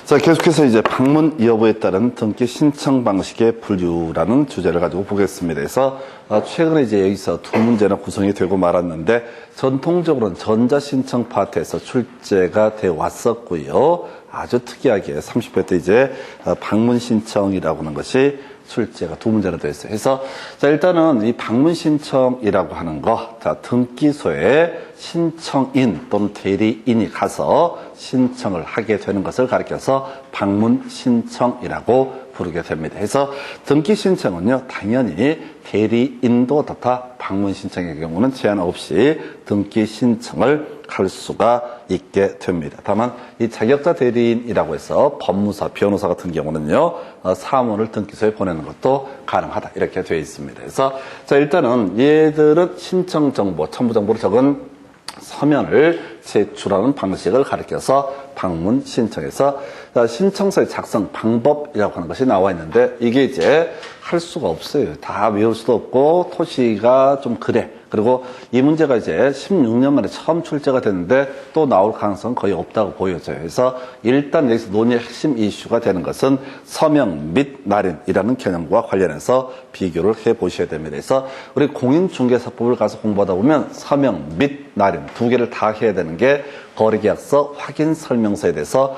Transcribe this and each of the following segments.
자, 계속해서 이제 방문 여부에 따른 등기 신청 방식의 분류라는 주제를 가지고 보겠습니다. 그래서 최근에 이제 여기서 두 문제나 구성이 되고 말았는데, 전통적으로는 전자신청 파트에서 출제가 되어 왔었고요. 아주 특이하게 30회 때 이제 방문 신청이라고 하는 것이 출제가 두 문제나 되어 있어요. 그래서 자, 일단은 이 방문 신청이라고 하는 거, 자, 등기소에 신청인 또는 대리인이 가서 신청을 하게 되는 것을 가리켜서 방문 신청이라고 부르게 됩니다. 그래서 등기 신청은요, 당연히 대리인도 어떻다, 방문 신청의 경우는 제한 없이 등기 신청을 할 수가 있게 됩니다. 다만 이 자격자 대리인이라고 해서 법무사, 변호사 같은 경우는요, 사무를 등기소에 보내는 것도 가능하다, 이렇게 되어 있습니다. 그래서 자, 일단은 얘들은 신청 정보, 첨부 정보를 적은 서면을 제출하는 방식을 가리켜서 방문 신청에서 신청서의 작성 방법이라고 하는 것이 나와 있는데, 이게 이제 할 수가 없어요. 다 외울 수도 없고 토시가 좀 그래. 그리고 이 문제가 이제 16년 만에 처음 출제가 됐는데 또 나올 가능성은 거의 없다고 보여져요. 그래서 일단 여기서 논의의 핵심 이슈가 되는 것은 서명 및 날인이라는 개념과 관련해서 비교를 해보셔야 됩니다. 그래서 우리 공인중개사법을 가서 공부하다 보면 서명 및 날인 두 개를 다 해야 되는 게, 거래계약서 확인 설명서에 대해서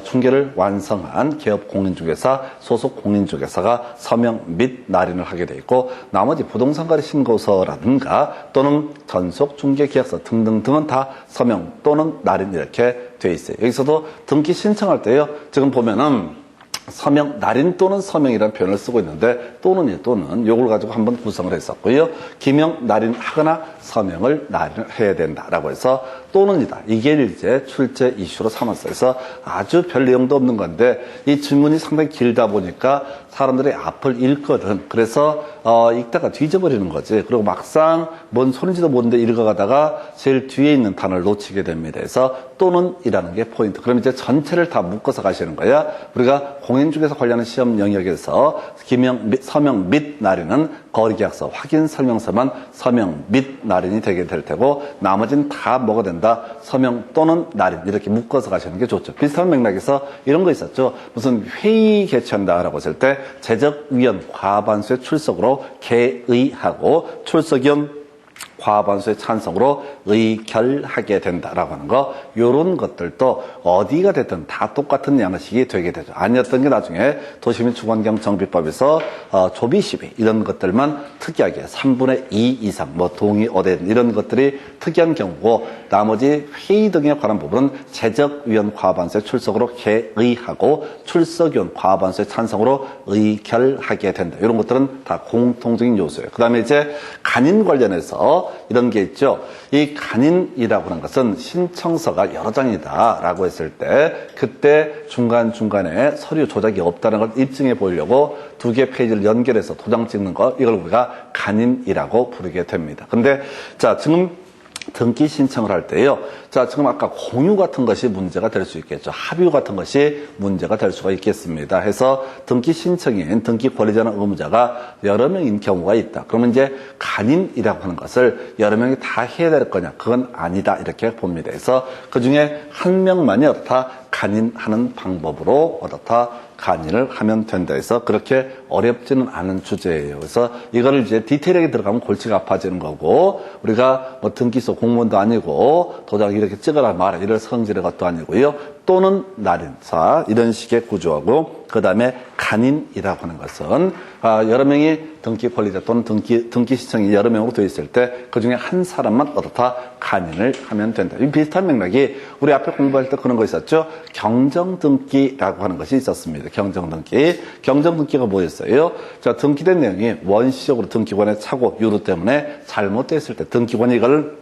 중개를 완성한 기업 공인중개사, 소속 공인중개사가 서명 및 날인을 하게 돼 있고, 나머지 부동산 거래 신고서라든가 또는 전속 중개계약서 등등등은 다 서명 또는 날인 이렇게 돼 있어요. 여기서도 등기 신청할 때요, 지금 보면은 서명, 날인 또는 서명이라는 표현을 쓰고 있는데, 또는 요걸 가지고 한번 구성을 했었고요. 기명, 날인 하거나 서명을 날인을 해야 된다라고 해서 또는이다. 이게 이제 출제 이슈로 삼았어요. 그래서 아주 별 내용도 없는 건데, 이 질문이 상당히 길다 보니까 사람들이 앞을 읽거든. 그래서 읽다가 뒤져버리는 거지. 그리고 막상 뭔 소린지도 모르는데 읽어가다가 제일 뒤에 있는 단어를 놓치게 됩니다. 그래서 또는이라는 게 포인트. 그럼 이제 전체를 다 묶어서 가시는 거야. 우리가 공인중개사 관련한 시험 영역에서 기명, 서명 및 날인은 거래계약서 확인 설명서만 서명 및 날인이 되게 될 테고, 나머지는 다 뭐가 된다, 서명 또는 날인, 이렇게 묶어서 가시는 게 좋죠. 비슷한 맥락에서 이런 거 있었죠. 무슨 회의 개최한다라고 했을 때 재적위원 과반수의 출석으로 개의하고 출석위원 과반수의 찬성으로 의결하게 된다라고 하는 거, 요런 것들도 어디가 됐든 다 똑같은 양식이 되게 되죠. 아니었던 게 나중에 도시민 주관경 정비법에서 조비 시비 이런 것들만 특이하게 3분의 2 이상 뭐 동의 어된 이런 것들이 특이한 경우고, 나머지 회의 등에 관한 부분은 재적위원 과반수의 출석으로 개의하고 출석위원 과반수의 찬성으로 의결하게 된다. 이런 것들은 다 공통적인 요소예요. 그 다음에 이제 간인 관련해서 이런 게 있죠. 이 간인이라고 하는 것은 신청서가 여러 장이다라고 했을 때, 그때 중간중간에 서류 조작이 없다는 걸 입증해 보려고 두 개 페이지를 연결해서 도장 찍는 거, 이걸 우리가 간인이라고 부르게 됩니다. 근데 자, 지금 등기 신청을 할 때요, 자, 지금 아까 공유 같은 것이 문제가 될 수 있겠죠. 합의 같은 것이 문제가 될 수가 있겠습니다. 해서 등기 신청인 등기 권리자나 의무자가 여러 명인 경우가 있다. 그러면 이제 간인이라고 하는 것을 여러 명이 다 해야 될 거냐? 그건 아니다, 이렇게 봅니다. 그래서 그 중에 한 명만이 어떻다, 간인하는 방법으로 어떻다, 간인을 하면 된다 해서 그렇게 어렵지는 않은 주제예요. 그래서 이거를 이제 디테일하게 들어가면 골치가 아파지는 거고, 우리가 뭐 등기소 공무원도 아니고 도장 이렇게 찍어라 말아 이럴 성질의 것도 아니고요. 또는 날인사 이런 식의 구조하고, 그 다음에 간인이라고 하는 것은 여러 명이 등기 권리자 또는 등기 신청이 여러 명으로 되어 있을 때 그 중에 한 사람만 어떻다, 간인을 하면 된다. 이 비슷한 맥락이 우리 앞에 공부할 때 그런 거 있었죠. 경정등기라고 하는 것이 있었습니다. 경정등기. 경정등기가 뭐였어요? 자, 등기된 내용이 원시적으로 등기관의 착오, 유루 때문에 잘못됐을 때 등기관이 이걸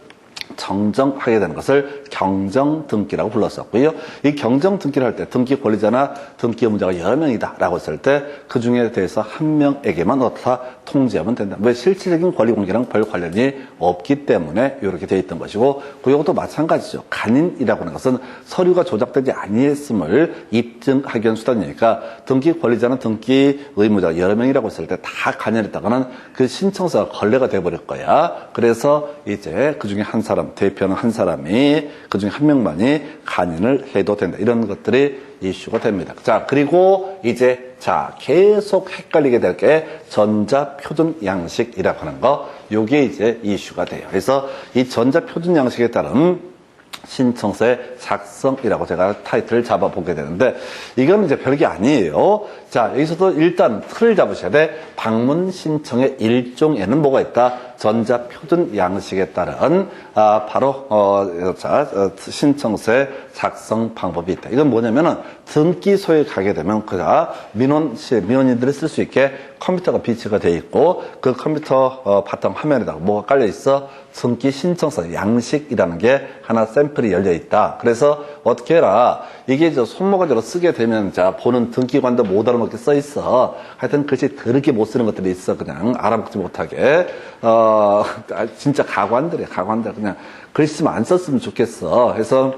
정정하게 되는 것을 경정등기라고 불렀었고요. 이 경정등기를 할 때 등기 권리자나 등기 의무자가 여러 명이다 라고 했을 때 그 중에 대해서 한 명에게만 어떻다, 통지하면 된다. 왜? 실질적인 권리 공개랑 별 관련이 없기 때문에 이렇게 되어 있던 것이고, 그것도 마찬가지죠. 간인이라고 하는 것은 서류가 조작되지 아니했음을 입증하기 위한 수단이니까, 등기 권리자는 등기 의무자가 여러 명이라고 했을 때 다 간인했다가는 그 신청서가 걸레가 돼버릴 거야. 그래서 이제 그 중에 한 사람, 대표는 한 사람이 그 중에 한 명만이 간인을 해도 된다. 이런 것들이 이슈가 됩니다. 자, 그리고 이제 자, 계속 헷갈리게 될 게 전자표준 양식이라고 하는 거, 요게 이제 이슈가 돼요. 그래서 이 전자표준 양식에 따른 신청서의 작성이라고 제가 타이틀을 잡아보게 되는데, 이건 이제 별게 아니에요. 자, 여기서도 일단 틀을 잡으셔야 돼. 방문 신청의 일종에는 뭐가 있다? 전자표준 양식에 따른 바로 신청서의 작성 방법이 있다. 이건 뭐냐면은 등기소에 가게 되면 그가 민원인들이 쓸 수 있게 컴퓨터가 비치가 돼 있고, 그 컴퓨터 바탕 화면에다가 뭐가 깔려 있어? 등기 신청서 양식이라는 게 하나 샘플이 열려 있다. 그래서 어떻게 해라? 이게 손모가지로 쓰게 되면 자, 보는 등기관도 못 알아먹게 써 있어. 하여튼 글씨 더럽게 못 쓰는 것들이 있어. 그냥 알아먹지 못하게. 진짜 가관들이야, 가관들. 그냥 글씨만 안 썼으면 좋겠어. 그래서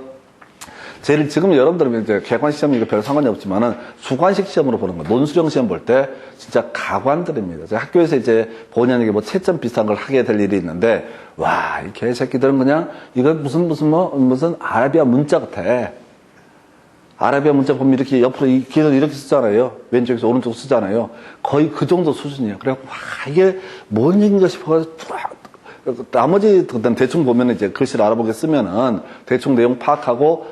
지금 여러분들은 이제 객관 시험 이거 별 상관이 없지만은 주관식 시험으로 보는 거, 논술형 시험 볼 때 진짜 가관들입니다. 학교에서 이제 본연에게 뭐 채점 비슷한 걸 하게 될 일이 있는데, 와, 이 개새끼들은 그냥 이거 무슨 아라비아 문자 같아. 아라비아 문자 보면 이렇게 옆으로 길을 이렇게 쓰잖아요. 왼쪽에서 오른쪽 쓰잖아요. 거의 그 정도 수준이에요. 그래갖고 와, 이게 뭔 얘기인가 싶어가지고 나머지 대충 보면 이제 글씨를 알아보게 쓰면은 대충 내용 파악하고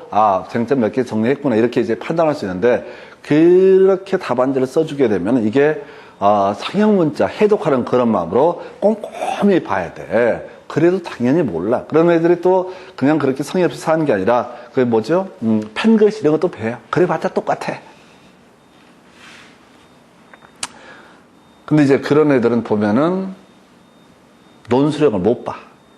쟁점 몇 개 정리했구나 이렇게 이제 판단할 수 있는데, 그렇게 답안지를 써주게 되면 이게 상형 문자 해독하는 그런 마음으로 꼼꼼히 봐야 돼. 그래도 당연히 몰라. 그런 애들이 또 그냥 그렇게 성의 없이 사는 게 아니라 그게 뭐죠? 펜글씨 이런 것도 배워. 그래봤자 똑같아. 근데 이제 그런 애들은 보면은 논술형을 못 봐.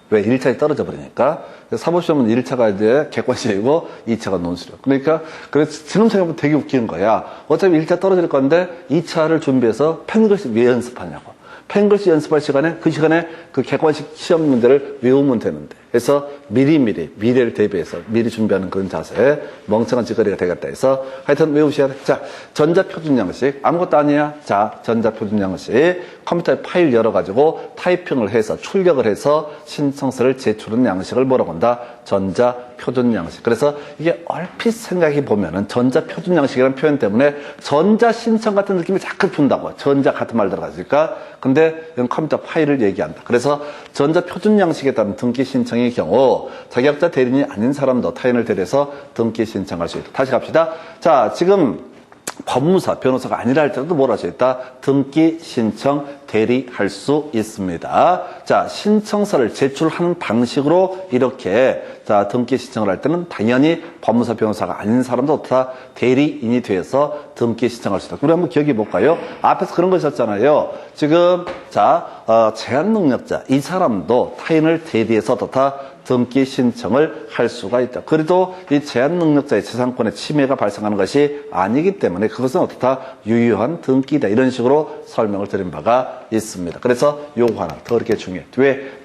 왜? 1차에 떨어져 버리니까. 사법시험은 1차가 이제 객관시험이고 2차가 논술형. 그러니까, 그래서 지금 생각하면 되게 웃기는 거야. 어차피 1차 떨어질 건데 2차를 준비해서 펜글씨 왜 연습하냐고. 펜글씨 연습할 시간에, 그 시간에 그 객관식 시험 문제를 외우면 되는데. 그래서 미래를 대비해서 미리 준비하는 그런 자세, 멍청한 짓거리가 되겠다 해서 하여튼 외우셔야 돼. 자, 전자표준 양식. 아무것도 아니야. 자, 전자표준 양식. 컴퓨터에 파일 열어가지고 타이핑을 해서 출력을 해서 신청서를 제출하는 양식을 뭐라고 한다? 전자표준 양식. 그래서 이게 얼핏 생각해 보면은 전자표준 양식이라는 표현 때문에 전자신청 같은 느낌이 자꾸 든다고. 전자 같은 말 들어가니까. 근데 이건 컴퓨터 파일을 얘기한다. 그래서 전자표준 양식에 따른 등기 신청의 경우 자격자 대리인이 아닌 사람도 타인을 대리해서 등기 신청할 수 있다. 다시 갑시다. 자, 지금 법무사, 변호사가 아니라 할지라도 뭘 할 수 있다? 등기 신청 대리할 수 있습니다. 자, 신청서를 제출하는 방식으로 이렇게 자, 등기 신청을 할 때는 당연히 법무사, 변호사가 아닌 사람도 다 대리인이 되어서 등기 신청할 수 있다. 우리 한번 기억해 볼까요? 앞에서 그런 거 있었잖아요. 지금 자, 제한 능력자 이 사람도 타인을 대리해서 다 등기 신청을 할 수가 있다. 그래도 이 제한 능력자의 재산권의 침해가 발생하는 것이 아니기 때문에 그것은 어떻다? 유효한 등기다. 이런 식으로 설명을 드린 바가 있습니다. 그래서 요거 하나 더 그렇게 중요해.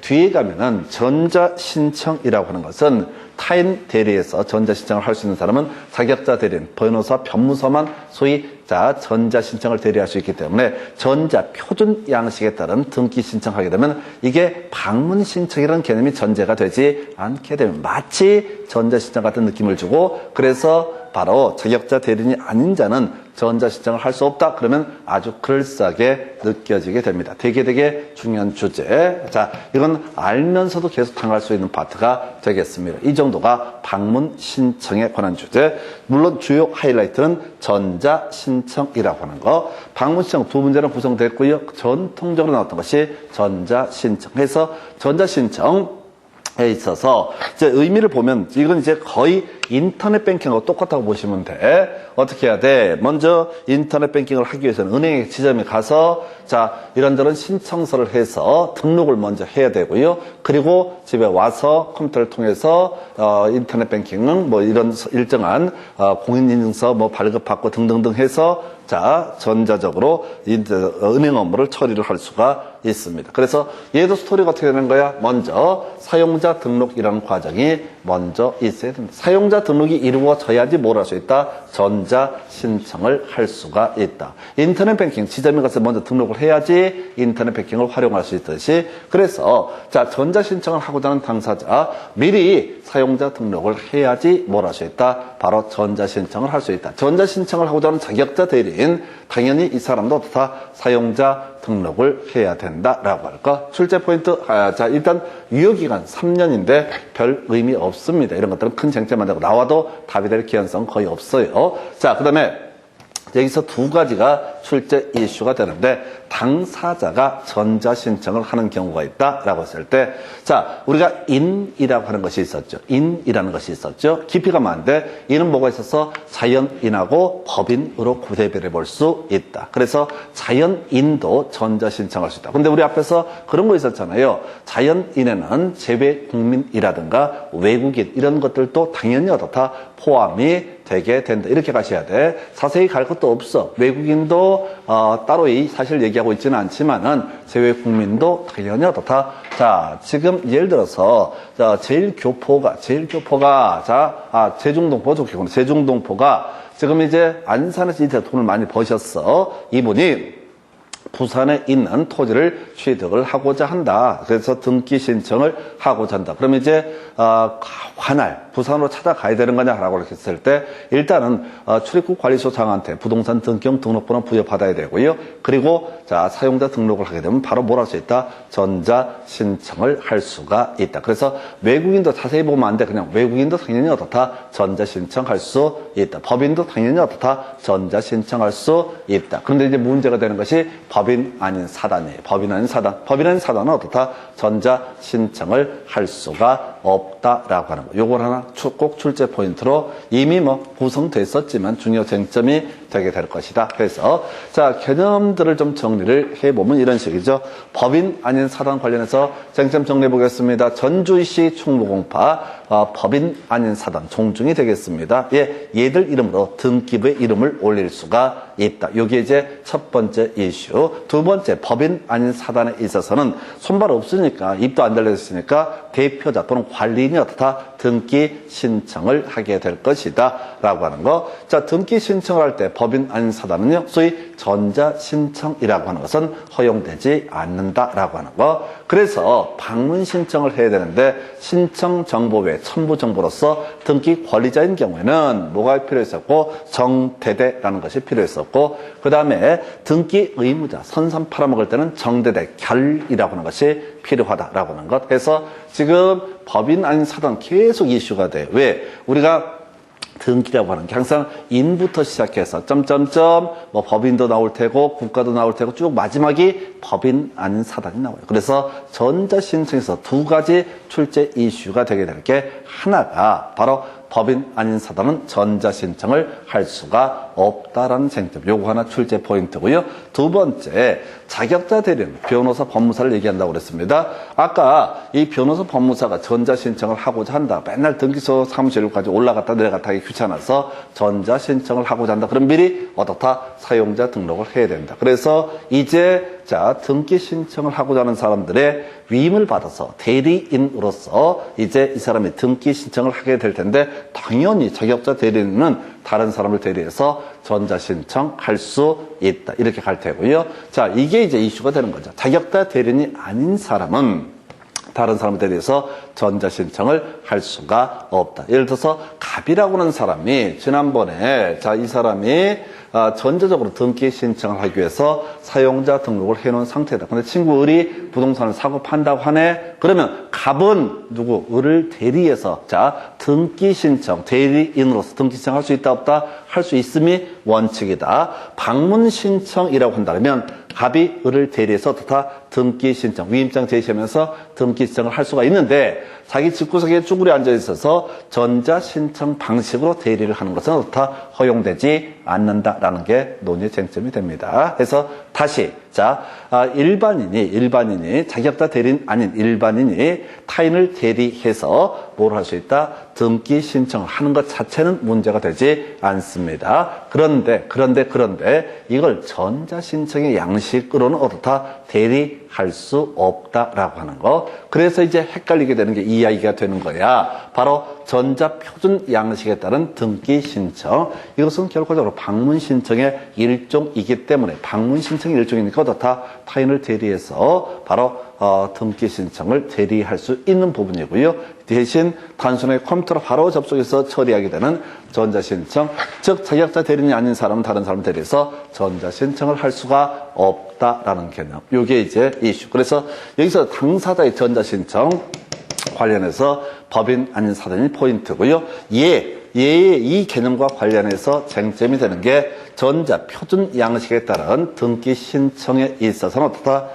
뒤에 가면은 전자신청이라고 하는 것은 타인 대리에서 전자신청을 할 수 있는 사람은 자격자 대리인, 변호사, 변무사만 소위 전자신청을 대리할 수 있기 때문에 전자표준 양식에 따른 등기 신청하게 되면 이게 방문신청이라는 개념이 전제가 되지 않게 되면 마치 전자신청 같은 느낌을 주고, 그래서 바로 자격자 대리인이 아닌 자는 전자신청을 할 수 없다. 그러면 아주 그럴싸하게 느껴지게 됩니다. 되게 중요한 주제. 자, 이건 알면서도 계속 당할 수 있는 파트가 되겠습니다. 이 정도가 방문 신청에 관한 주제. 물론 주요 하이라이트는 전자신청이라고 하는 거. 방문 신청 두 문제는 구성됐고요. 전통적으로 나왔던 것이 전자신청. 해서 전자신청 에 있어서 이제 의미를 보면 이건 이제 거의 인터넷 뱅킹하고 똑같다고 보시면 돼. 어떻게 해야 돼? 먼저 인터넷 뱅킹을 하기 위해서는 은행 지점에 가서 자, 이런저런 신청서를 해서 등록을 먼저 해야 되고요. 그리고 집에 와서 컴퓨터를 통해서 인터넷 뱅킹은 뭐 이런 일정한 공인인증서 뭐 발급받고 등등등 해서 자, 전자적으로 은행 업무를 처리를 할 수가 있습니다. 그래서 얘도 스토리가 어떻게 되는 거야? 먼저 사용자 등록이라는 과정이 먼저 있어야 됩니다. 사용자 등록이 이루어져야지 뭘 할 수 있다? 전자 신청을 할 수가 있다. 인터넷 뱅킹 지점에 가서 먼저 등록을 해야지 인터넷 뱅킹을 활용할 수 있듯이, 그래서 자, 전자 신청을 하고자 하는 당사자 미리 사용자 등록을 해야지 뭘 할 수 있다? 바로 전자 신청을 할 수 있다. 전자 신청을 하고자 하는 자격자 대리인, 당연히 이 사람도 어떻다? 사용자 등록을 해야 된다라고 할까? 출제 포인트, 자, 일단 유효기간 3년인데 별 의미 없습니다. 이런 것들은 큰 쟁점 안 되고 나와도 답이 될 기한성 거의 없어요. 자, 그 다음에 여기서 두 가지가 출제 이슈가 되는데, 당사자가 전자 신청을 하는 경우가 있다라고 했을 때, 자, 우리가 인이라고 하는 것이 있었죠. 인이라는 것이 있었죠. 깊이 가면 안 돼. 인은 뭐가 있어서 자연인하고 법인으로 구대별해 볼 수 있다. 그래서 자연인도 전자 신청할 수 있다. 근데 우리 앞에서 그런 거 있었잖아요. 자연인에는 재외국민이라든가 외국인 이런 것들도 당연히 어떻다? 포함이 되게 된다. 이렇게 가셔야 돼. 자세히 갈 것도 없어. 외국인도 따로 사실 얘기하고 있지는 않지만은 재외국민도 당연히 어떻다. 자, 지금 예를 들어서 자, 제일교포가 자, 제중동포 좋겠구나. 제중동포가 지금 이제 안산에서 이제 돈을 많이 버셨어. 이분이 부산에 있는 토지를 취득을 하고자 한다. 그래서 등기 신청을 하고자 한다. 그러면 이제 관할 부산으로 찾아가야 되는 거냐라고 했을 때, 일단은 출입국 관리소장한테 부동산 등기용 등록번호 부여받아야 되고요. 그리고 자, 사용자 등록을 하게 되면 바로 뭘 할 수 있다? 전자 신청을 할 수가 있다. 그래서 외국인도 자세히 보면 안 돼. 그냥 외국인도 당연히 어떻다? 전자 신청할 수 있다. 법인도 당연히 어떻다? 전자 신청할 수 있다. 그런데 이제 문제가 되는 것이 법인 아닌 사단이에요. 법인 아닌 사단. 법인 아닌 사단은 어떻다? 전자 신청을 할 수가 없다라고 하는 거. 요걸 하나 꼭 출제 포인트로 이미 구성됐었지만 중요 쟁점이 되게 될 것이다. 그래서 자, 개념들을 좀 정리를 해보면 이런 식이죠. 법인 아닌 사단 관련해서 쟁점 정리해 보겠습니다. 전주시 충무공파 법인 아닌 사단 종중이 되겠습니다. 예, 얘들 이름으로 등기부에 이름을 올릴 수가 있다. 요게 이제 첫 번째 이슈. 두 번째, 법인 아닌 사단에 있어서는 손발 없으니까, 입도 안 달려있으니까 대표자 또는 관리인이 어떻다? 등기 신청을 하게 될 것이다 라고 하는 거. 자, 등기 신청을 할 때 법인 아닌 사단은요, 소위 전자 신청이라고 하는 것은 허용되지 않는다라고 하는 거. 그래서 방문 신청을 해야 되는데 신청 정보 외 첨부 정보로서 등기 관리자인 경우에는 뭐가 필요했었고, 정대대라는 것이 필요했었고, 그 다음에 등기 의무자 선산 팔아먹을 때는 정대대 결이라고 하는 것이 필요하다라고 하는 것. 그래서 지금 법인 아닌 사단 계속 이슈가 돼. 왜? 우리가 등기라고 하는 게 항상 인부터 시작해서 점점점 법인도 나올 테고 국가도 나올 테고 쭉 마지막이 법인 아닌 사단이 나와요. 그래서 전자신청에서 두 가지 출제 이슈가 되게 될 게, 하나가 바로 법인 아닌 사단은 전자신청을 할 수가 없다라는 쟁점. 요거 하나 출제 포인트고요. 두 번째, 자격자 대리인, 변호사, 법무사를 얘기한다고 그랬습니다. 아까 이 변호사, 법무사가 전자신청을 하고자 한다. 맨날 등기소 사무실까지 올라갔다 내려갔다 하기 귀찮아서 전자신청을 하고자 한다. 그럼 미리 어떻다? 사용자 등록을 해야 된다. 그래서 이제 자, 등기 신청을 하고자 하는 사람들의 위임을 받아서 대리인으로서 이제 이 사람이 등기 신청을 하게 될 텐데, 당연히 자격자 대리인은 다른 사람을 대리해서 전자 신청할 수 있다. 이렇게 갈 테고요. 자, 이게 이제 이슈가 되는 거죠. 자격자 대리인이 아닌 사람은 다른 사람에 대해서 전자 신청을 할 수가 없다. 예를 들어서 갑이라고 하는 사람이 지난번에 자, 이 사람이 전자적으로 등기 신청을 하기 위해서 사용자 등록을 해놓은 상태다. 근데 친구 을이 부동산을 사고 판다고 하네. 그러면 갑은 누구? 을을 대리해서 자, 등기 신청, 대리인으로서 등기 신청할 수 있다 없다? 할 수 있음이 원칙이다. 방문 신청이라고 한다면 갑이 을을 대리해서 어떻다? 등기 신청, 위임장 제시하면서 등기 신청을 할 수가 있는데, 자기 집구석에 쭈그려 앉아 있어서 전자 신청 방식으로 대리를 하는 것은 어떻다? 허용되지 않는다라는 게 논의 쟁점이 됩니다. 그래서 다시 자, 일반인이 자격자 대리인 아닌 일반인이 타인을 대리해서 뭘 할 수 있다? 등기 신청을 하는 것 자체는 문제가 되지 않습니다. 그런데 이걸 전자신청의 양식으로는 어떻다? 대리할 수 없다라고 하는 거. 그래서 이제 헷갈리게 되는 게 이 이야기가 되는 거야. 바로 전자표준 양식에 따른 등기 신청. 이것은 결과적으로 방문 신청의 일종이기 때문에 방문 신청의 일종이니까 어떻다? 타인을 대리해서 바로 등기 신청을 대리할 수 있는 부분이고요. 대신 단순하게 컴퓨터로 바로 접속해서 처리하게 되는 전자신청, 즉 자격자 대리인이 아닌 사람은 다른 사람을 대리해서 전자신청을 할 수가 없다라는 개념. 이게 이제 이슈. 그래서 여기서 당사자의 전자신청 관련해서 법인 아닌 사단이 포인트고요. 이 개념과 관련해서 쟁점이 되는 게 전자표준 양식에 따른 등기 신청에 있어서는 어떻다?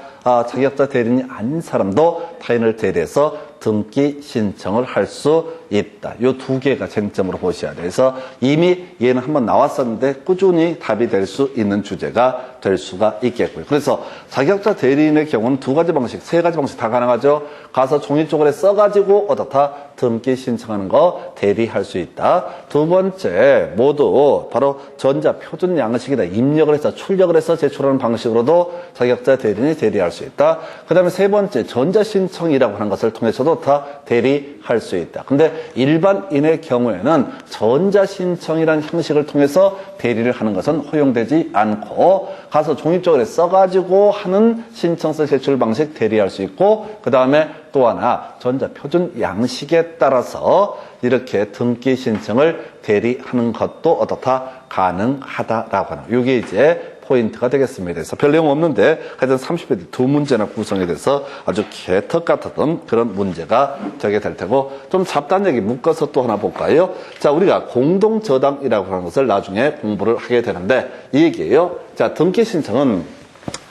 자격자 대리인이 아닌 사람도 타인을 대리해서 등기 신청을 할 수 있다. 이 두 개가 쟁점으로 보셔야 돼요. 그래서 이미 얘는 한번 나왔었는데 꾸준히 답이 될 수 있는 주제가 될 수가 있겠고요. 그래서 자격자 대리인의 경우는 두 가지 방식, 세 가지 방식 다 가능하죠. 가서 종이 쪼그레 써가지고 어떻다? 등기 신청하는 거 대리할 수 있다. 두 번째, 모두 바로 전자표준 양식이다. 입력을 해서 출력을 해서 제출하는 방식으로도 자격자 대리인이 대리할 수 있다. 그 다음에 세 번째, 전자신청이라고 하는 것을 통해서도 다 대리할 수 있다. 근데 일반인의 경우에는 전자신청이라는 형식을 통해서 대리를 하는 것은 허용되지 않고 가서 종이쪽에 써가지고 하는 신청서 제출 방식 대리할 수 있고 그 다음에 또 하나 전자표준 양식에 따라서 이렇게 등기 신청을 대리하는 것도 어떻다? 가능하다라고 하는 이게 이제 포인트가 되겠습니다. 그래서 별 내용 없는데 하여튼 30회 두 문제나 구성이 돼서 아주 개떡 같았던 그런 문제가 되게 될 테고 좀 잡다한 얘기 묶어서 또 하나 볼까요? 자, 우리가 공동저당이라고 하는 것을 나중에 공부를 하게 되는데 이 얘기예요. 자, 등기 신청은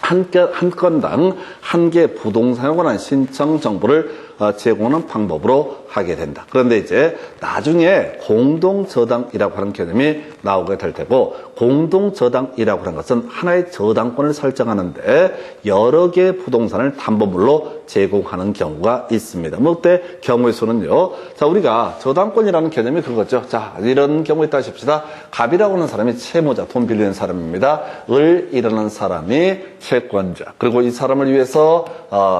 한 건당 한 개 부동산에 관한 신청 정보를 제공하는 방법으로 하게 된다. 그런데 이제 나중에 공동저당이라고 하는 개념이 나오게 될 테고 공동저당이라고 하는 것은 하나의 저당권을 설정하는데 여러 개의 부동산을 담보물로 제공하는 경우가 있습니다. 뭐 그때 경우의 수는요. 자, 우리가 저당권이라는 개념이 그거죠. 자, 이런 경우 있다 싶시다. 갑이라고 하는 사람이 채무자, 돈 빌리는 사람입니다. 을이라는 사람이 채권자. 그리고 이 사람을 위해서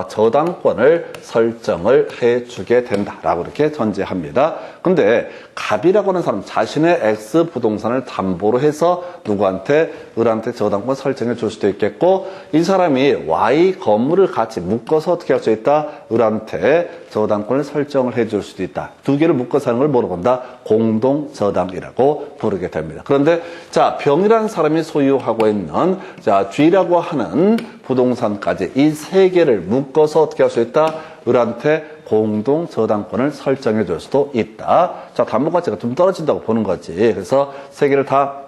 저당권을 설정을 해주게 된다라고 이렇게 전제합니다. 근데 갑이라고 하는 사람 자신의 X 부동산을 담보로 해서 누구한테? 을한테 저당권 설정해 줄 수도 있겠고 이 사람이 Y 건물을 같이 묶어서 어떻게 할 수 있다? 을한테 저당권을 설정을 해 줄 수도 있다. 두 개를 묶어서 하는 걸 뭐로 본다? 공동저당이라고 부르게 됩니다. 그런데 자, 병이라는 사람이 소유하고 있는 자, G라고 하는 부동산까지 이 세 개를 묶어서 어떻게 할 수 있다? 을한테 공동 저당권을 설정해 줄 수도 있다. 자, 담보 가치가 좀 떨어진다고 보는 거지. 그래서 세 개를 다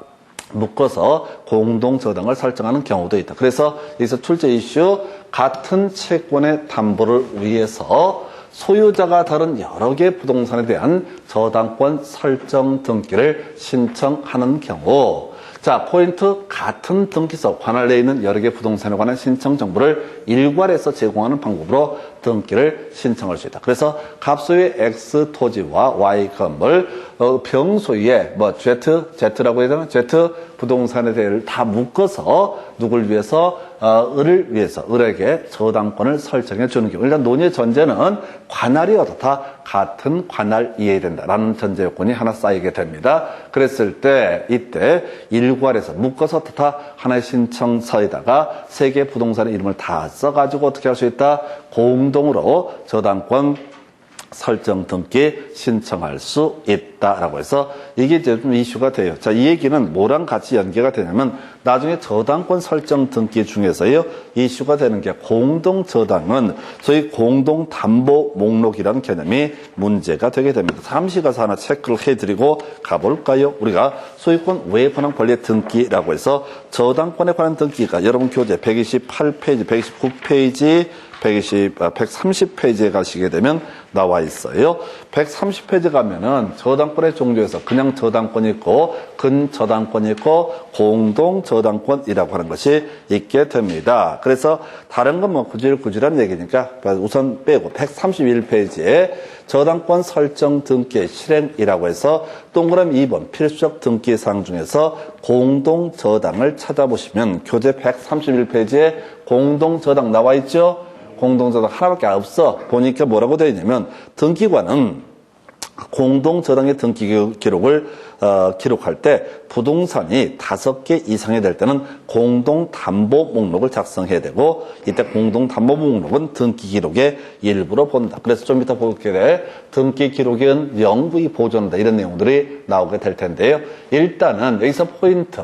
묶어서 공동 저당을 설정하는 경우도 있다. 그래서 여기서 출제 이슈 같은 채권의 담보를 위해서 소유자가 다른 여러 개의 부동산에 대한 저당권 설정 등기를 신청하는 경우 자, 포인트 같은 등기소 관할 내에 있는 여러 개 부동산에 관한 신청 정보를 일괄해서 제공하는 방법으로 등기를 신청할 수 있다. 그래서 갑소유의 X 토지와 Y 건물, 병 소유의 뭐 Z라고 해야 되나? Z 부동산에 대해를 다 묶어서 누굴 위해서? 을을 위해서 을에게 저당권을 설정해 주는 경우. 일단 논의의 전제는 관할이 어떻다? 같은 관할 이해야 된다라는 전제 요건이 하나 쌓이게 됩니다. 그랬을 때 이때 일괄해서 묶어서 어떻다? 하나의 신청서에다가 세 개 부동산의 이름을 다 써가지고 어떻게 할 수 있다? 공동으로 저당권 설정 등기 신청할 수 있다라고 해서 이게 이제 좀 이슈가 돼요. 자, 이 얘기는 뭐랑 같이 연계가 되냐면 나중에 저당권 설정 등기 중에서요 이슈가 되는 게 공동 저당은 소위 공동 담보 목록이라는 개념이 문제가 되게 됩니다. 잠시 가서 하나 체크를 해드리고 가볼까요? 우리가 소유권 외 권한 권리 등기라고 해서 저당권에 관한 등기가 여러분 교재 128페이지, 129페이지 130페이지에 가시게 되면 나와 있어요. 130페이지 가면은 저당권의 종류에서 그냥 저당권이 있고 근저당권이 있고 공동저당권이라고 하는 것이 있게 됩니다. 그래서 다른 건 뭐 구질구질한 얘기니까 우선 빼고 131페이지에 저당권 설정 등기 실행이라고 해서 동그라미 2번 필수적 등기사항 중에서 공동저당을 찾아보시면 교재 131페이지에 공동저당 나와 있죠? 공동저당 하나밖에 없어. 보니까 뭐라고 되어 있냐면 등기관은 공동저당의 등기 기록을 기록할 때 부동산이 5개 이상이 될 때는 공동담보 목록을 작성해야 되고 이때 공동담보 목록은 등기 기록의 일부로 본다. 그래서 좀 이따 보게 돼 등기 기록은 영구히 보존한다. 이런 내용들이 나오게 될 텐데요. 일단은 여기서 포인트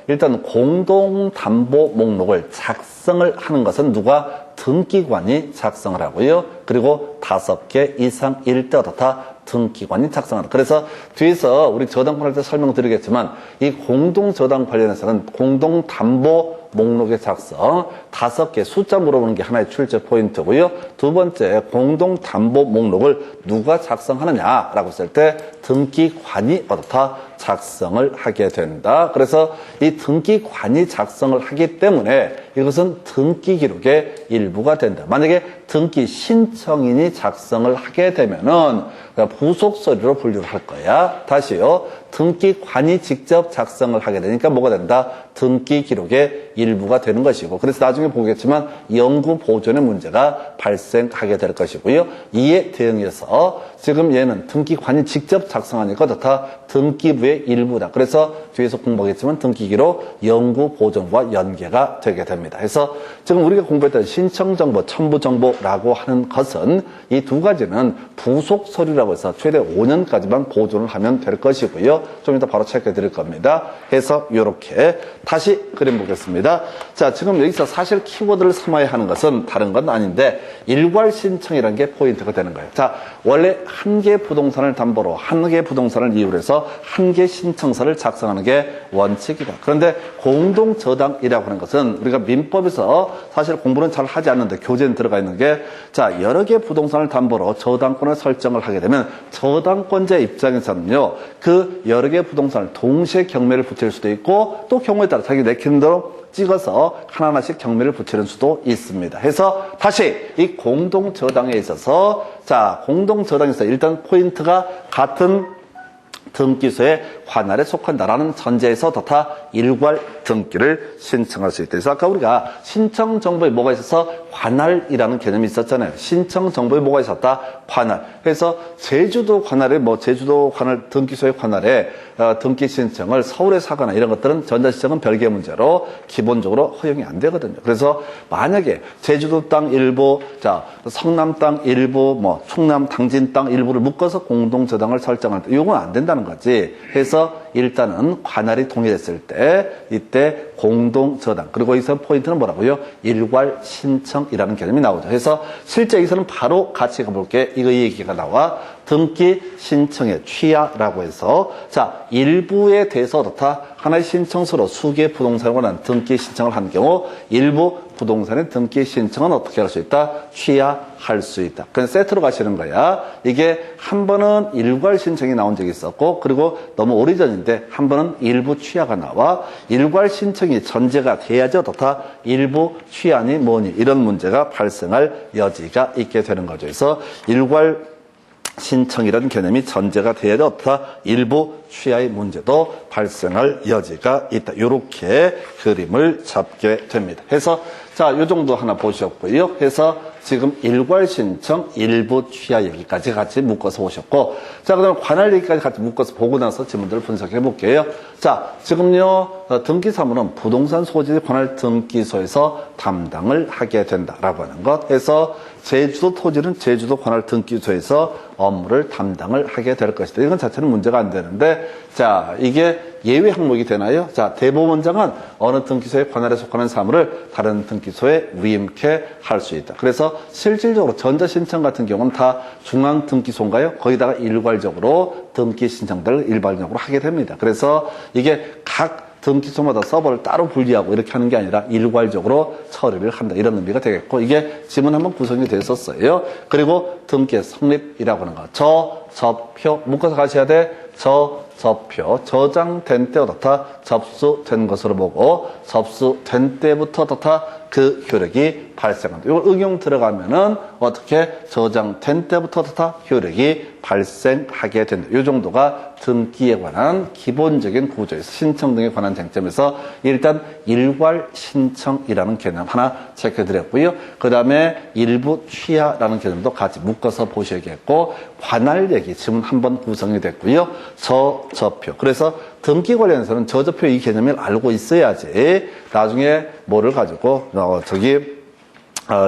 일단 공동담보 목록을 작성을 하는 것은 누가? 등기관이 작성을 하고요. 그리고 5개 이상일 때 어떻다? 등기관이 작성한다. 그래서 뒤에서 우리 저당권 할 때 설명드리겠지만 이 공동저당 관련해서는 공동담보 목록의 작성 5개 숫자 물어보는 게 하나의 출제 포인트고요. 두 번째 공동담보 목록을 누가 작성하느냐라고 했을 때 등기관이 어떻다? 작성을 하게 된다. 그래서 이 등기관이 작성을 하기 때문에 이것은 등기 기록의 일부가 된다. 만약에 등기 신청인이 작성을 하게 되면은 부속 서류로 분류를 할 거야. 다시요. 등기관이 직접 작성을 하게 되니까 뭐가 된다? 등기 기록의 일부가 되는 것이고 그래서 나중에 보겠지만 영구 보존의 문제가 발생하게 될 것이고요. 이에 대응해서 지금 얘는 등기관이 직접 작성하니까 어떻다? 등기부의 일부다. 그래서 뒤에서 공부하겠지만 등기기록 영구 보존과 연계가 되게 됩니다. 그래서 지금 우리가 공부했던 신청정보, 첨부정보라고 하는 것은 이 두 가지는 부속 서류라고 해서 최대 5년까지만 보존을 하면 될 것이고요. 좀 이따 바로 체크해 드릴 겁니다. 해서 이렇게 다시 그림 보겠습니다. 자, 지금 여기서 사실 키워드를 삼아야 하는 것은 다른 건 아닌데 일괄 신청이라는 게 포인트가 되는 거예요. 자, 원래 한 개 부동산을 담보로 한 개 부동산을 이유로 해서 한 개 신청서를 작성하는 게 원칙이다. 그런데 공동저당이라고 하는 것은 우리가 민법에서 사실 공부는 잘 하지 않는데 교재에 들어가 있는 게 자, 여러 개 부동산을 담보로 저당권을 설정을 하게 되면 저당권자 입장에서는요, 그 여러 개 부동산을 동시에 경매를 붙일 수도 있고 또 경우에 따라 자기 내키는 대로 찍어서 하나하나씩 경매를 붙이는 수도 있습니다. 해서 다시 이 공동저당에 있어서 자, 공동저당에서 일단 포인트가 같은 등기소의 관할에 속한다라는 전제에서 다 일괄 등기를 신청할 수 있다. 그래서 아까 우리가 신청 정보에 뭐가 있어서 관할이라는 개념이 있었잖아요. 신청 정보에 뭐가 있었다? 관할. 그래서 제주도 관할에 제주도 관할 등기소의 관할에 등기 신청을 서울에서 하거나 이런 것들은 전자시청은 별개의 문제로 기본적으로 허용이 안 되거든요. 그래서 만약에 제주도 땅 일부, 자, 성남 땅 일부, 충남 당진 땅 일부를 묶어서 공동저당을 설정할 때 이건 안 된다는 거지. 그래서 일단은 관할이 통일됐을 때 이때 공동저당 그리고 여기서 포인트는 뭐라고요? 일괄 신청이라는 개념이 나오죠. 그래서 실제 여기서는 바로 같이 가볼게. 이거 이 얘기가 나와. 등기 신청의 취하라고 해서 자, 일부에 대해서 어떻다? 하나의 신청서로 수개 부동산에 관한 등기 신청을 한 경우 일부 부동산의 등기 신청은 어떻게 할 수 있다? 취하할 수 있다. 그냥 세트로 가시는 거야. 이게 한 번은 일괄 신청이 나온 적이 있었고 그리고 너무 오래전인데 한 번은 일부 취하가 나와. 일괄 신청이 전제가 돼야지 어떻다? 일부 취하니 뭐니 이런 문제가 발생할 여지가 있게 되는 거죠. 그래서 일괄 신청이라는 개념이 전제가 돼야 어떻다? 일부 취하의 문제도 발생할 여지가 있다. 이렇게 그림을 잡게 됩니다. 해서 자, 요 정도 하나 보셨고요. 해서 지금 일괄 신청, 일부 취하 얘기까지 같이 묶어서 오셨고 자, 그다음에 관할 얘기까지 같이 묶어서 보고 나서 질문들을 분석해 볼게요. 자, 지금요 등기사무는 부동산 소지 관할 등기소에서 담당을 하게 된다라고 하는 것. 해서 제주도 토지는 제주도 관할 등기소에서 업무를 담당을 하게 될 것이다. 이건 자체는 문제가 안 되는데 자, 이게 예외 항목이 되나요? 자, 대법원장은 어느 등기소의 관할에 속하는 사무를 다른 등기소에 위임케 할 수 있다. 그래서 실질적으로 전자신청 같은 경우는 다 중앙등기소인가요? 거기다가 일괄적으로 등기 신청들을 일괄적으로 하게 됩니다. 그래서 이게 각 등기소마다 서버를 따로 분리하고 이렇게 하는 게 아니라 일괄적으로 처리를 한다. 이런 의미가 되겠고, 이게 지문 한번 구성이 됐었어요. 그리고 등기 성립이라고 하는 거. 저표 묶어서 가셔야 돼. 저표 저장된 때 어떻다? 접수된 것으로 보고 접수된 때부터 어떻다? 그 효력이 발생한다. 이걸 응용 들어가면은 어떻게 저장된 때부터 어떻다? 효력이 발생하게 된다. 이 정도가 등기에 관한 기본적인 구조에서 신청 등에 관한 쟁점에서 일단 일괄 신청이라는 개념 하나 체크해드렸고요. 그 다음에 일부 취하라는 개념도 같이 묶어서 보셔야겠고, 관할 얘기 지문 한번 구성이 됐고요. 저표. 그래서 등기 관련해서는 저저표 이 개념을 알고 있어야지 나중에 뭐를 가지고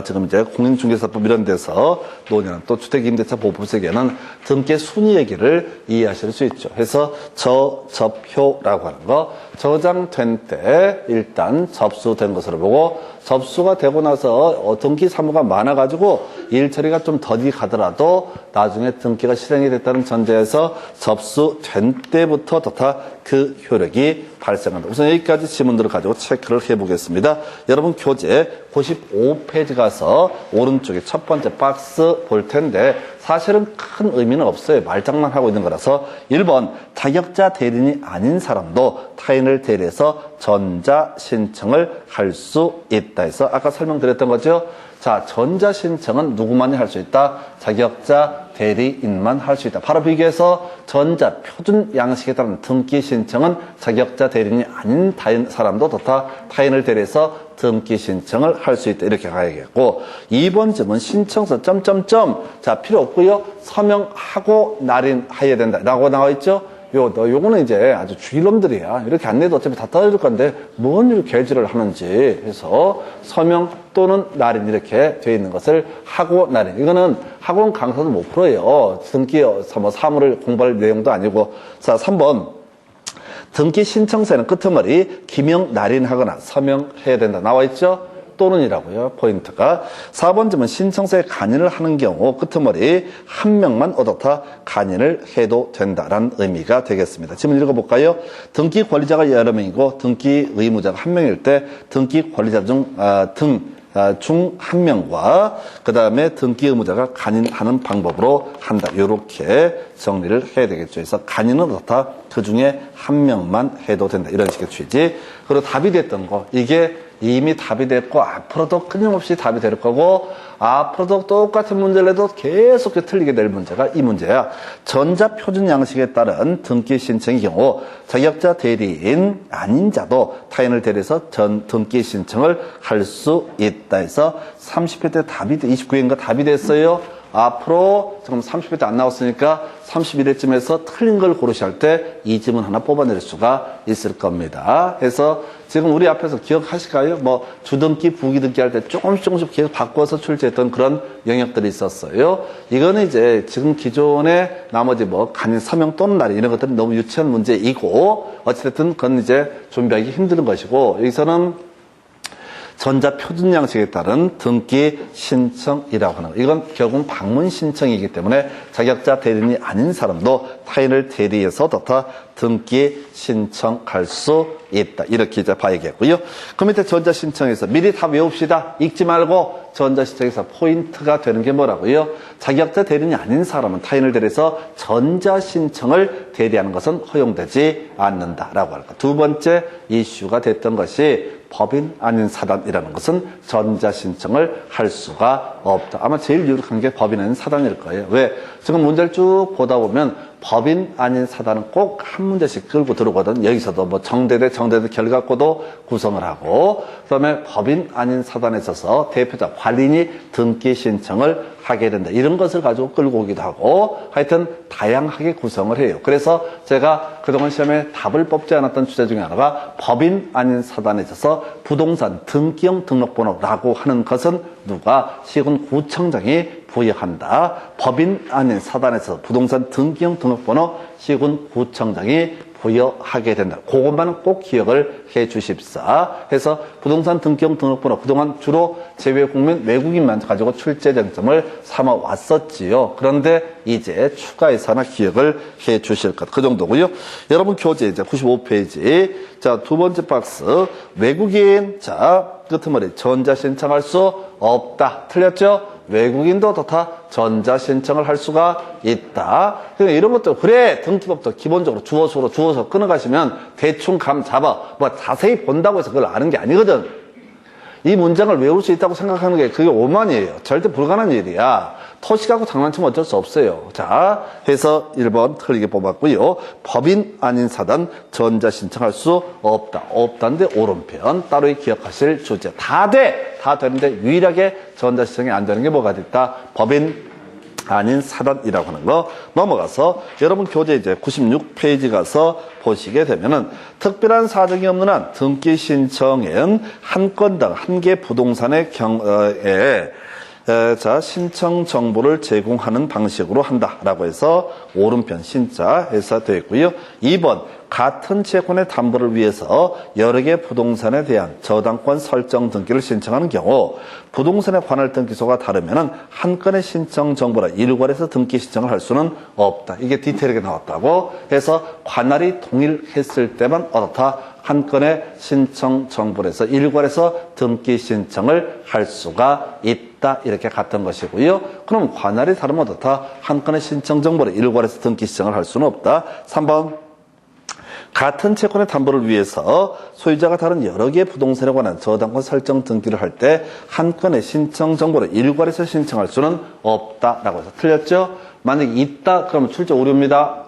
지금 이제 공인중개사법 이런 데서 논의하는 또 주택임대차 보호법에서는 등기 순위 얘기를 이해하실 수 있죠. 그래서 저표라고 하는 거, 저장된 때 일단 접수된 것으로 보고, 접수가 되고 나서 등기 사무가 많아가지고 일 처리가 좀 더디 가더라도 나중에 등기가 실행이 됐다는 전제에서 접수된 때부터 그 효력이 발생한다. 우선 여기까지 지문들을 가지고 체크를 해보겠습니다. 여러분 교재 95페이지 가서 오른쪽에 첫 번째 박스 볼 텐데 사실은 큰 의미는 없어요. 말장난하고 있는 거라서. 1번 자격자 대리인이 아닌 사람도 타인을 대리해서 전자신청을 할 수 있다 해서 아까 설명드렸던 거죠. 자, 전자신청은 누구만이 할 수 있다? 자격자 대리인만 할 수 있다. 바로 비교해서 전자 표준 양식에 따른 등기 신청은 자격자 대리인이 아닌 사람도 타인을 대리해서 등기 신청을 할 수 있다. 이렇게 가야겠고, 2번 점은 신청서 자, 필요 없고요. 서명하고 날인해야 된다 라고 나와 있죠. 요거는 이제 아주 주일놈들이야. 이렇게 안 내도 어차피 다 떨어질 건데 뭔 일을 개지를 하는지 해서 서명 또는 날인 이렇게 되어 있는 것을 하고 날인. 이거는 학원 강사도 못 풀어요. 등기 사무를 공부할 내용도 아니고. 자, 3번 등기 신청서에는 끄트머리 기명 날인하거나 서명해야 된다 나와 있죠. 또는이라고요. 포인트가. 4번 점은 신청서에 간인을 하는 경우 끄트머리 한 명만 어떻다 간인을 해도 된다라는 의미가 되겠습니다. 지문 읽어볼까요? 등기 권리자가 여러 명이고 등기 의무자가 한 명일 때 등기 권리자 중 한 명과 그 다음에 등기 의무자가 간인하는 방법으로 한다. 이렇게 정리를 해야 되겠죠. 그래서 간인은 어떻다? 그 중에 한 명만 해도 된다. 이런 식의 취지. 그리고 답이 됐던 거. 이게 이미 답이 됐고 앞으로도 끊임없이 답이 될 거고 앞으로도 똑같은 문제를 해도 계속 틀리게 될 문제가 이 문제야. 전자표준 양식에 따른 등기 신청의 경우 자격자 대리인 아닌 자도 타인을 대리해서 등기 신청을 할 수 있다 해서 30회 때 답이 29회인가 답이 됐어요. 앞으로 지금 30회 때 안 나왔으니까 31회쯤에서 틀린 걸 고르셔야 할 때 이 지문 하나 뽑아낼 수가 있을 겁니다. 그래서 지금 우리 앞에서 기억하실까요? 주등기, 부기등기 할 때 조금씩 계속 바꿔서 출제했던 그런 영역들이 있었어요. 이거는 이제 지금 기존의 나머지 간인 서명 또는 날인 이런 것들은 너무 유치한 문제이고 어찌됐든 그건 이제 준비하기 힘든 것이고 여기서는 전자 표준 양식에 따른 등기 신청이라고 하는 거. 이건 결국은 방문 신청이기 때문에 자격자 대리인이 아닌 사람도 타인을 대리해서 등기 신청할 수 있다. 이렇게 이제 봐야겠고요. 그 밑에 전자 신청에서 미리 다 외웁시다. 읽지 말고 전자 신청에서 포인트가 되는 게 뭐라고요? 자격자 대리인이 아닌 사람은 타인을 대리해서 전자 신청을 대리하는 것은 허용되지 않는다라고 할까. 두 번째 이슈가 됐던 것이 법인 아닌 사단이라는 것은 전자 신청을 할 수가 없다. 아마 제일 유력한 게 법인 아닌 사단일 거예요. 왜? 지금 문제를 쭉 보다 보면 법인 아닌 사단은 꼭 한 문제씩 끌고 들어오거든. 여기서도 정대대 결과코도 구성을 하고 그다음에 법인 아닌 사단에 있어서 대표자 관리인이 등기 신청을 하게 된다. 이런 것을 가지고 끌고 오기도 하고 하여튼 다양하게 구성을 해요. 그래서 제가 그동안 시험에 답을 뽑지 않았던 주제 중에 하나가 법인 아닌 사단에 있어서 부동산 등기형 등록번호라고 하는 것은 누가? 시군구청장이 부여한다. 법인 아닌 사단에서 부동산 등기형 등록번호 시군구청장이 부여하게 된다. 그것만은 꼭 기억을 해 주십사. 해서 부동산 등기형 등록번호 그동안 주로 제외국민 외국인만 가지고 출제 쟁점을 삼아 왔었지요. 그런데 이제 추가해서 하나 기억을 해 주실 것. 그 정도고요. 여러분 교재 이제 95페이지. 자, 두 번째 박스. 외국인. 자, 끝머리 전자신청할 수 없다. 틀렸죠? 외국인도 다 전자신청을 할 수가 있다. 그러니까 이런 것도 그래 등기법도 기본적으로 주어서 끊어가시면 대충 감 잡아. 뭐 자세히 본다고 해서 그걸 아는 게 아니거든. 이 문장을 외울 수 있다고 생각하는 게 그게 오만이에요. 절대 불가능한 일이야. 토식하고 장난치면 어쩔 수 없어요. 자, 해서 1번 틀리게 뽑았고요. 법인 아닌 사단 전자신청할 수 없다. 없다인데 오른편 따로 기억하실 주제. 다 돼! 다 되는데 유일하게 전자신청이 안 되는 게 뭐가 됐다? 법인 아닌 사단이라고 하는 거. 넘어가서 여러분 교재 이제 96페이지 가서 보시게 되면은 특별한 사정이 없는 한 등기 신청은 한 건당 한 개 부동산의 경우에 자, 신청 정보를 제공하는 방식으로 한다라고 해서 오른편 신자 해서 되어 있고요. 2번 같은 채권의 담보를 위해서 여러 개 부동산에 대한 저당권 설정 등기를 신청하는 경우 부동산의 관할 등기소가 다르면은 한 건의 신청 정보라 일괄해서 등기 신청을 할 수는 없다. 이게 디테일하게 나왔다고 해서 관할이 동일했을 때만 어떻다. 한 건의 신청 정보를 해서 일괄해서 등기 신청을 할 수가 있다. 이렇게 같은 것이고요. 그럼 관할이 다르면 어떻다. 한 건의 신청 정보를 일괄해서 등기 신청을 할 수는 없다. 3번 같은 채권의 담보를 위해서 소유자가 다른 여러 개의 부동산에 관한 저당권 설정 등기를 할 때 한 건의 신청 정보를 일괄해서 신청할 수는 없다라고 해서 틀렸죠? 만약에 있다 그러면 출제 오류입니다.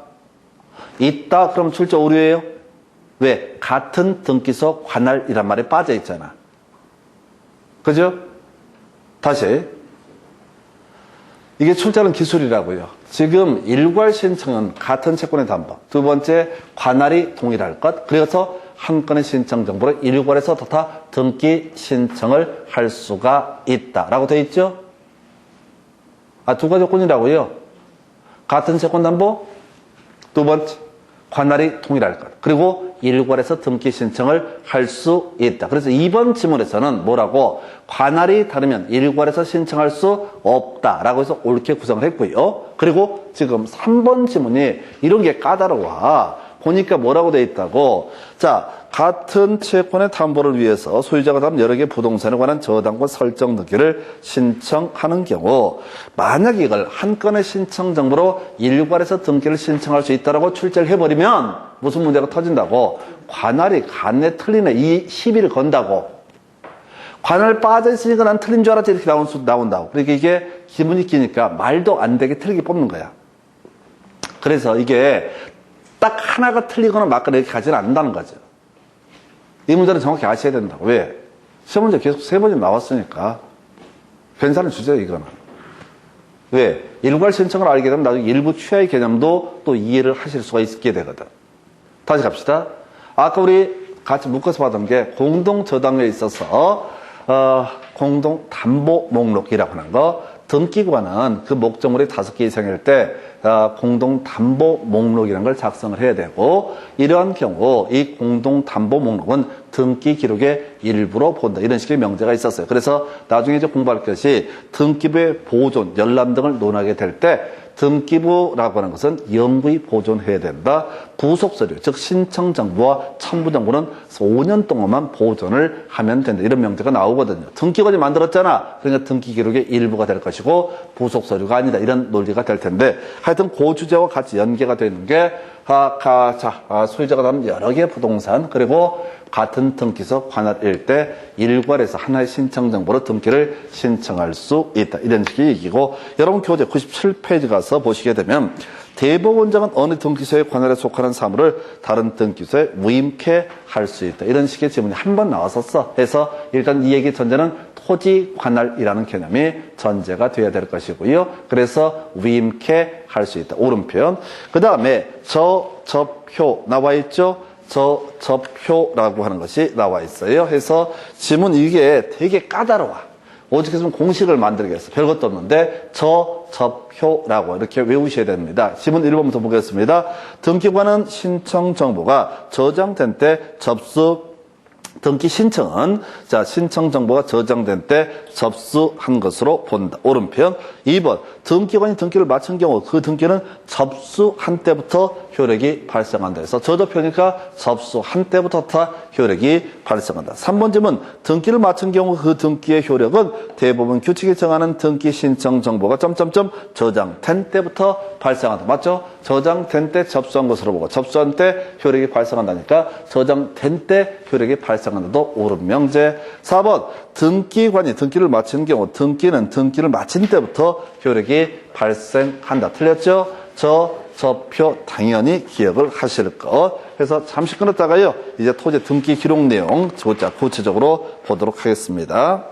있다 그러면 출제 오류예요. 왜? 같은 등기소 관할이란 말에 빠져 있잖아. 그죠? 다시. 이게 출제하는 기술이라고요. 지금 일괄 신청은 같은 채권의 담보. 두 번째, 관할이 동일할 것. 그래서 한 건의 신청 정보를 일괄해서 다 등기 신청을 할 수가 있다라고 되어 있죠? 두 가지 조건이라고요. 같은 채권 담보. 두 번째, 관할이 동일할 것. 그리고 일괄해서 등기 신청을 할 수 있다. 그래서 2번 지문에서는 뭐라고? 관할이 다르면 일괄해서 신청할 수 없다라고 해서 옳게 구성을 했고요. 그리고 지금 3번 지문이 이런 게 까다로워. 보니까 뭐라고 돼 있다고? 자, 같은 채권의 담보를 위해서 소유자가 다른 여러 개 부동산에 관한 저당권 설정 등기를 신청하는 경우 만약 이걸 한 건의 신청 정보로 일괄해서 등기를 신청할 수 있다라고 출제를 해버리면 무슨 문제가 터진다고? 관할이 갔네 틀리네 이 시비를 건다고. 관할 빠져있으니까 난 틀린 줄 알았지 이렇게 나온다고. 그러니까 이게 기분이 끼니까 말도 안 되게 틀리게 뽑는 거야. 그래서 이게 딱 하나가 틀리거나 맞거나 이렇게 가지는 않는다는 거죠. 이 문제는 정확히 아셔야 된다고. 왜? 시험 문제 계속 3번이 나왔으니까. 괜찮은 주제예요, 이거는. 왜? 일괄 신청을 알게 되면 나중에 일부 취하의 개념도 또 이해를 하실 수가 있게 되거든. 다시 갑시다. 아까 우리 같이 묶어서 봤던 게 공동저당에 있어서 공동담보 목록이라고 하는 거. 등기관은 그 목적물이 5개 이상일 때 공동담보 목록이라는 걸 작성을 해야 되고 이러한 경우 이 공동담보 목록은 등기 기록의 일부로 본다. 이런 식의 명제가 있었어요. 그래서 나중에 이제 공부할 것이 등기부의 보존, 열람 등을 논하게 될 때 등기부라고 하는 것은 영구히 보존해야 된다. 부속서류, 즉 신청정보와 첨부정보는 5년 동안만 보존을 하면 된다. 이런 명제가 나오거든요. 등기관이 만들었잖아. 그러니까 등기기록의 일부가 될 것이고 부속서류가 아니다. 이런 논리가 될 텐데 하여튼 그 주제와 같이 연계가 되는 게 소유자가 담은 여러 개의 부동산 그리고 같은 등기소 관할일 때 일괄해서 하나의 신청 정보로 등기를 신청할 수 있다. 이런 식의 얘기고 여러분 교재 97페이지 가서 보시게 되면 대법원장은 어느 등기소의 관할에 속하는 사물을 다른 등기소에 위임케 할 수 있다. 이런 식의 질문이 한 번 나왔었어. 해서 일단 이 얘기 전제는 토지 관할이라는 개념이 전제가 돼야 될 것이고요. 그래서 위임케 할 수 있다. 오른편. 그 다음에 저접표 나와 있죠? 저접표라고 하는 것이 나와 있어요. 해서 지문 이게 되게 까다로워. 오직 있으면 공식을 만들겠어. 별것도 없는데 저접효라고 이렇게 외우셔야 됩니다. 지문 1번부터 보겠습니다. 등기관은 신청 정보가 저장된 때 등기 신청은 신청 정보가 저장된 때 접수한 것으로 본다. 오른편. 2번. 등기관이 등기를 마친 경우 그 등기는 접수한 때부터 효력이 발생한다. 해서 저접효니까 접수한 때부터 다 효력이 발생한다. 3번 질문. 등기를 마친 경우 그 등기의 효력은 대부분 규칙이 정하는 등기 신청 정보가 저장된 때부터 발생한다. 맞죠? 저장된 때 접수한 것으로 보고 접수한 때 효력이 발생한다니까 저장된 때 효력이 발생한다도 옳은 명제. 4번. 등기관이 등기를 마친 경우 등기는 등기를 마친 때부터 효력이 발생한다. 틀렸죠? 저표 당연히 기억을 하실 것. 그래서 잠시 끊었다가요. 이제 토지 등기 기록 내용 구체적으로 보도록 하겠습니다.